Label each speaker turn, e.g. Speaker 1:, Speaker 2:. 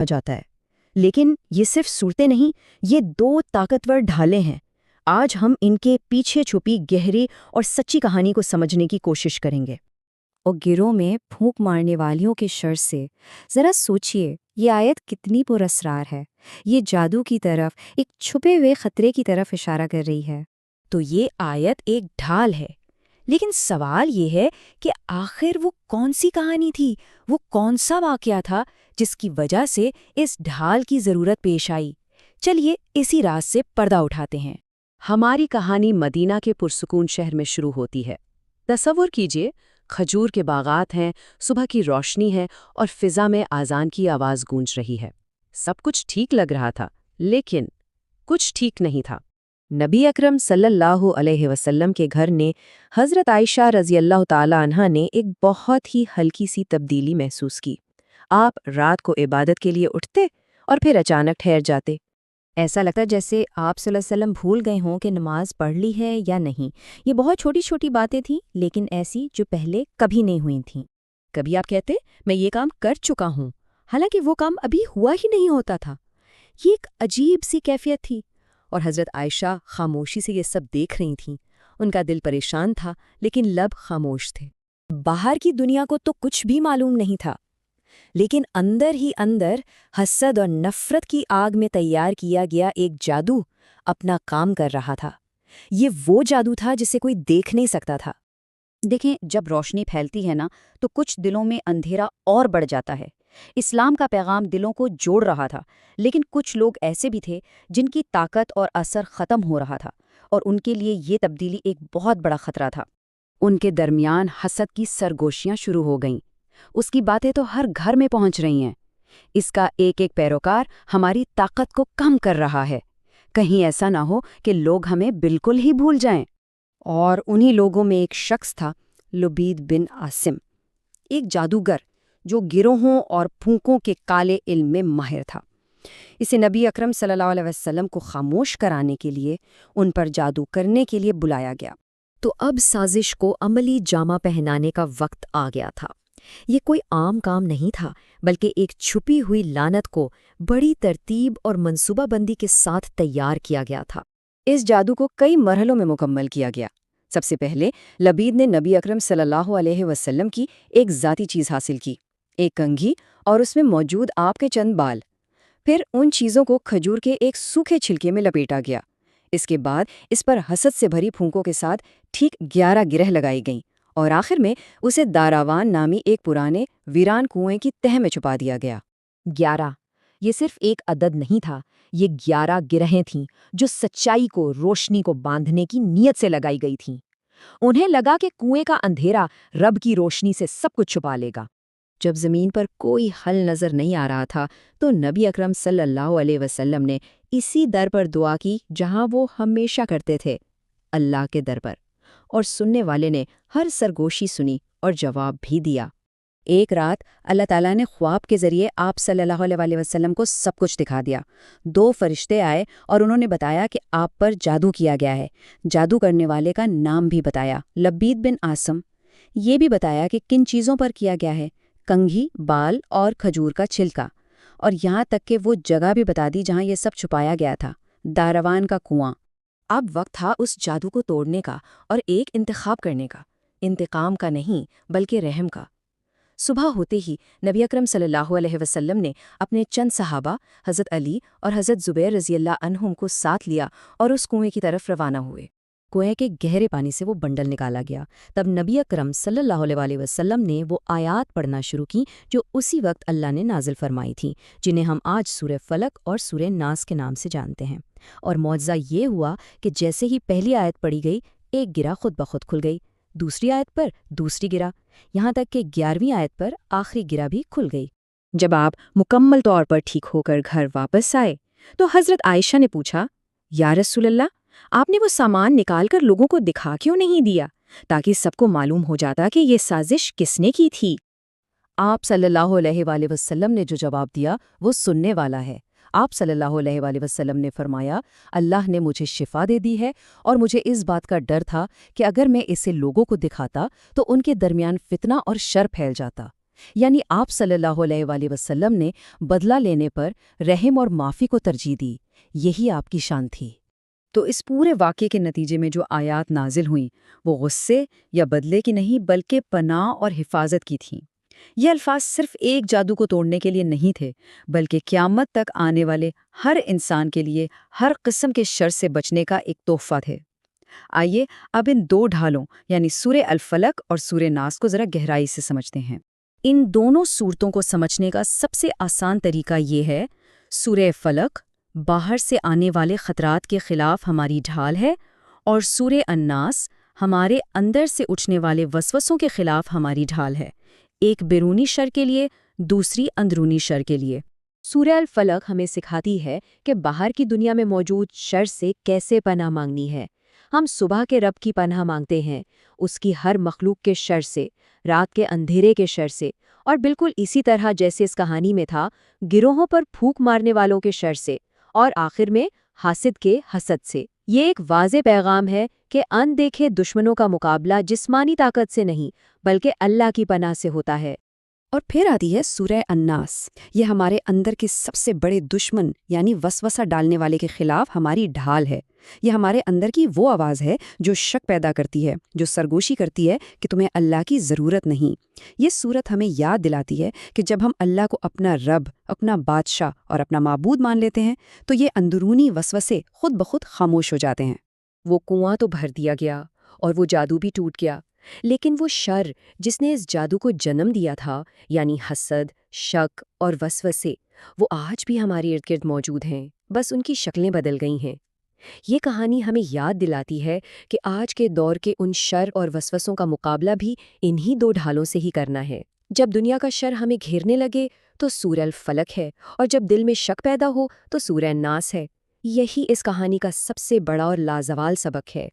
Speaker 1: جاتا ہے۔ لیکن یہ صرف صورتیں نہیں، یہ دو طاقتور ڈھالیں ہیں۔ آج ہم ان کے پیچھے چھپی گہری اور سچی کہانی کو سمجھنے کی کوشش کریں گے۔
Speaker 2: اور گروہ میں پھونک مارنے والیوں کے شر سے ذرا سوچئے، یہ آیت کتنی پر اسرار ہے۔ یہ جادو کی طرف، ایک چھپے ہوئے خطرے کی طرف اشارہ کر رہی ہے۔
Speaker 1: تو یہ آیت ایک ڈھال ہے، لیکن سوال یہ ہے کہ آخر وہ کون سی کہانی تھی، وہ کون سا واقعہ تھا جس کی وجہ سے اس ڈھال کی ضرورت پیش آئی؟ چلیے اسی راز سے پردہ اٹھاتے ہیں۔ ہماری کہانی مدینہ کے پرسکون شہر میں شروع ہوتی ہے۔ تصور کیجئے، کھجور کے باغات ہیں، صبح کی روشنی ہے اور فضا میں اذان کی آواز گونج رہی ہے۔ سب کچھ ٹھیک لگ رہا تھا، لیکن کچھ ٹھیک نہیں تھا۔ نبی اکرم صلی اللہ علیہ وسلم کے گھر نے حضرت عائشہ رضی اللہ تعالی عنہا نے ایک بہت ہی ہلکی سی تبدیلی محسوس کی۔ آپ رات کو عبادت کے لیے اٹھتے اور پھر اچانک ٹھہر جاتے۔
Speaker 2: ایسا لگتا جیسے آپ صلی اللہ علیہ وسلم بھول گئے ہوں کہ نماز پڑھ لی ہے یا نہیں۔ یہ بہت چھوٹی چھوٹی باتیں تھیں، لیکن ایسی جو پہلے کبھی نہیں ہوئی تھیں۔
Speaker 1: کبھی آپ کہتے میں یہ کام کر چکا ہوں، حالانکہ وہ کام ابھی ہوا ہی نہیں ہوتا تھا۔ یہ ایک عجیب سی کیفیت تھی، اور حضرت عائشہ خاموشی سے یہ سب دیکھ رہی تھیں۔ ان کا دل پریشان تھا، لیکن لب خاموش تھے۔ باہر کی دنیا کو تو کچھ بھی معلوم نہیں تھا، لیکن اندر ہی اندر حسد اور نفرت کی آگ میں تیار کیا گیا ایک جادو اپنا کام کر رہا تھا۔ یہ وہ جادو تھا جسے کوئی دیکھ نہیں سکتا تھا۔
Speaker 2: دیکھیں، جب روشنی پھیلتی ہے نا، تو کچھ دلوں میں اندھیرا اور بڑھ جاتا ہے۔ اسلام کا پیغام دلوں کو جوڑ رہا تھا، لیکن کچھ لوگ ایسے بھی تھے جن کی طاقت اور اثر ختم ہو رہا تھا، اور ان کے لیے یہ تبدیلی ایک بہت بڑا خطرہ تھا۔ ان کے درمیان حسد کی سرگوشیاں شروع ہو گئیں۔ اس کی باتیں تو ہر گھر میں پہنچ رہی ہیں۔ اس کا ایک ایک پیروکار ہماری طاقت کو کم کر رہا ہے، کہیں ایسا نہ ہو کہ لوگ ہمیں بالکل ہی بھول جائیں۔
Speaker 1: اور انہی لوگوں میں ایک شخص تھا، لبید بن عاصم، ایک جادوگر جو گروہوں اور پھونکوں کے کالے علم میں ماہر تھا۔ اسے نبی اکرم صلی اللہ علیہ وسلم کو خاموش کرانے کے لیے، ان پر جادو کرنے کے لیے بلایا گیا۔ تو اب سازش کو عملی جامہ پہنانے کا وقت آ گیا تھا۔ یہ کوئی عام کام نہیں تھا، بلکہ ایک چھپی ہوئی لعنت کو بڑی ترتیب اور منصوبہ بندی کے ساتھ تیار کیا گیا تھا۔ اس جادو کو کئی مرحلوں میں مکمل کیا گیا۔ سب سے پہلے لبید نے نبی اکرم صلی اللہ علیہ وسلم کی ایک ذاتی چیز حاصل کی، ایک کنگھی اور اس میں موجود آپ کے چند بال۔ پھر ان چیزوں کو کھجور کے ایک سوکھے چھلکے میں لپیٹا گیا۔ اس کے بعد اس پر حسد سے بھری پھونکوں کے ساتھ ٹھیک 11 گرہ لگائی گئیں، اور آخر میں اسے داراوان نامی ایک پرانے ویران کنویں کی تہہ میں چھپا دیا گیا۔ 11 یہ صرف ایک عدد نہیں تھا، یہ 11 گرہیں تھیں جو سچائی کو، روشنی کو باندھنے کی نیت سے لگائی گئی تھیں۔ انہیں لگا کہ کنویں کا اندھیرا رب کی روشنی سے سب کچھ چھپا لے گا۔ جب زمین پر کوئی حل نظر نہیں آ رہا تھا تو نبی اکرم صلی اللہ علیہ وسلم نے اسی در پر دعا کی جہاں وہ ہمیشہ کرتے تھے، اللہ کے در پر، اور سننے والے نے ہر سرگوشی سنی اور جواب بھی دیا۔ ایک رات اللہ تعالیٰ نے خواب کے ذریعے آپ صلی اللہ علیہ وسلم کو سب کچھ دکھا دیا۔ 2 فرشتے آئے اور انہوں نے بتایا کہ آپ پر جادو کیا گیا ہے۔ جادو کرنے والے کا نام بھی بتایا، لبید بن عاصم۔ یہ بھی بتایا کہ کن چیزوں پر کیا گیا ہے، کنگھی، بال اور کھجور کا چھلکا، اور یہاں تک کہ وہ جگہ بھی بتا دی جہاں یہ سب چھپایا گیا تھا، داروان کا کنواں۔ اب وقت تھا اس جادو کو توڑنے کا اور ایک انتخاب کرنے کا، انتقام کا نہیں بلکہ رحم کا۔ صبح ہوتے ہی نبی اکرم صلی اللہ علیہ وسلم نے اپنے چند صحابہ حضرت علی اور حضرت زبیر رضی اللہ عنہم کو ساتھ لیا اور اس کنویں کی طرف روانہ ہوئے۔ کنویں کے گہرے پانی سے وہ بنڈل نکالا گیا۔ تب نبی اکرم صلی اللہ علیہ وسلم نے وہ آیات پڑھنا شروع کی جو اسی وقت اللہ نے نازل فرمائی تھیں، جنہیں ہم آج سورہ فلق اور سورہ ناس کے نام سے جانتے ہیں۔ اور معجزہ یہ ہوا کہ جیسے ہی پہلی آیت پڑھی گئی، ایک گرہ خود بخود کھل گئی، دوسری آیت پر دوسری گرہ، یہاں تک کہ 11ویں آیت پر آخری گرہ بھی کھل گئی۔ جب آپ مکمل طور پر ٹھیک ہو کر گھر واپس آئے تو حضرت عائشہ نے پوچھا، یا رسول اللہ، آپ نے وہ سامان نکال کر لوگوں کو دکھا کیوں نہیں دیا تاکہ سب کو معلوم ہو جاتا کہ یہ سازش کس نے کی تھی؟ آپ صلی اللہ علیہ وآلہ وسلم نے جو جواب دیا وہ سننے والا ہے۔ آپ صلی اللہ علیہ وآلہ وسلم نے فرمایا، اللہ نے مجھے شفا دے دی ہے، اور مجھے اس بات کا ڈر تھا کہ اگر میں اسے لوگوں کو دکھاتا تو ان کے درمیان فتنہ اور شر پھیل جاتا۔
Speaker 2: یعنی آپ صلی اللہ علیہ وآلہ وسلم نے بدلہ لینے پر رحم اور معافی کو ترجیح دی، یہی آپ کی شان تھی۔
Speaker 1: تو اس پورے واقعے کے نتیجے میں جو آیات نازل ہوئیں وہ غصے یا بدلے کی نہیں بلکہ پناہ اور حفاظت کی تھیں۔ یہ الفاظ صرف ایک جادو کو توڑنے کے لیے نہیں تھے، بلکہ قیامت تک آنے والے ہر انسان کے لیے ہر قسم کے شر سے بچنے کا ایک تحفہ تھے۔ آئیے اب ان دو ڈھالوں یعنی سورہ الفلق اور سورہ ناس کو ذرا گہرائی سے سمجھتے ہیں۔ ان دونوں سورتوں کو سمجھنے کا سب سے آسان طریقہ یہ ہے، سورہ فلق باہر سے آنے والے خطرات کے خلاف ہماری ڈھال ہے، اور سورہ الناس ہمارے اندر سے اٹھنے والے وسوسوں کے خلاف ہماری ڈھال ہے، ایک بیرونی شر کے لیے، دوسری اندرونی شر کے لیے۔
Speaker 3: سورہ الفلق ہمیں سکھاتی ہے کہ باہر کی دنیا میں موجود شر سے کیسے پناہ مانگنی ہے۔ ہم صبح کے رب کی پناہ مانگتے ہیں، اس کی ہر مخلوق کے شر سے، رات کے اندھیرے کے شر سے، اور بالکل اسی طرح جیسے اس کہانی میں تھا، گروہوں پر پھونک مارنے والوں کے شر سے، اور آخر میں حاسد کے حسد سے۔ یہ ایک واضح پیغام ہے کہ ان دیکھے دشمنوں کا مقابلہ جسمانی طاقت سے نہیں بلکہ اللہ کی پناہ سے ہوتا ہے۔
Speaker 1: اور پھر آتی ہے سورہ الناس، یہ ہمارے اندر کے سب سے بڑے دشمن یعنی وسوسہ ڈالنے والے کے خلاف ہماری ڈھال ہے۔ یہ ہمارے اندر کی وہ آواز ہے جو شک پیدا کرتی ہے، جو سرگوشی کرتی ہے کہ تمہیں اللہ کی ضرورت نہیں۔ یہ سورت ہمیں یاد دلاتی ہے کہ جب ہم اللہ کو اپنا رب، اپنا بادشاہ اور اپنا معبود مان لیتے ہیں تو یہ اندرونی وسوسے خود بخود خاموش ہو جاتے ہیں۔ وہ کنواں تو بھر دیا گیا اور وہ جادو بھی ٹوٹ گیا، لیکن وہ شر جس نے اس جادو کو جنم دیا تھا، یعنی حسد، شک اور وسوسے، وہ آج بھی ہمارے ارد گرد موجود ہیں، بس ان کی شکلیں بدل گئی ہیں۔ یہ کہانی ہمیں یاد دلاتی ہے کہ آج کے دور کے ان شر اور وسوسوں کا مقابلہ بھی انہی دو ڈھالوں سے ہی کرنا ہے۔ جب دنیا کا شر ہمیں گھیرنے لگے تو سورہ الفلق ہے، اور جب دل میں شک پیدا ہو تو سورہ الناس ہے۔ یہی اس کہانی کا سب سے بڑا اور لازوال سبق ہے۔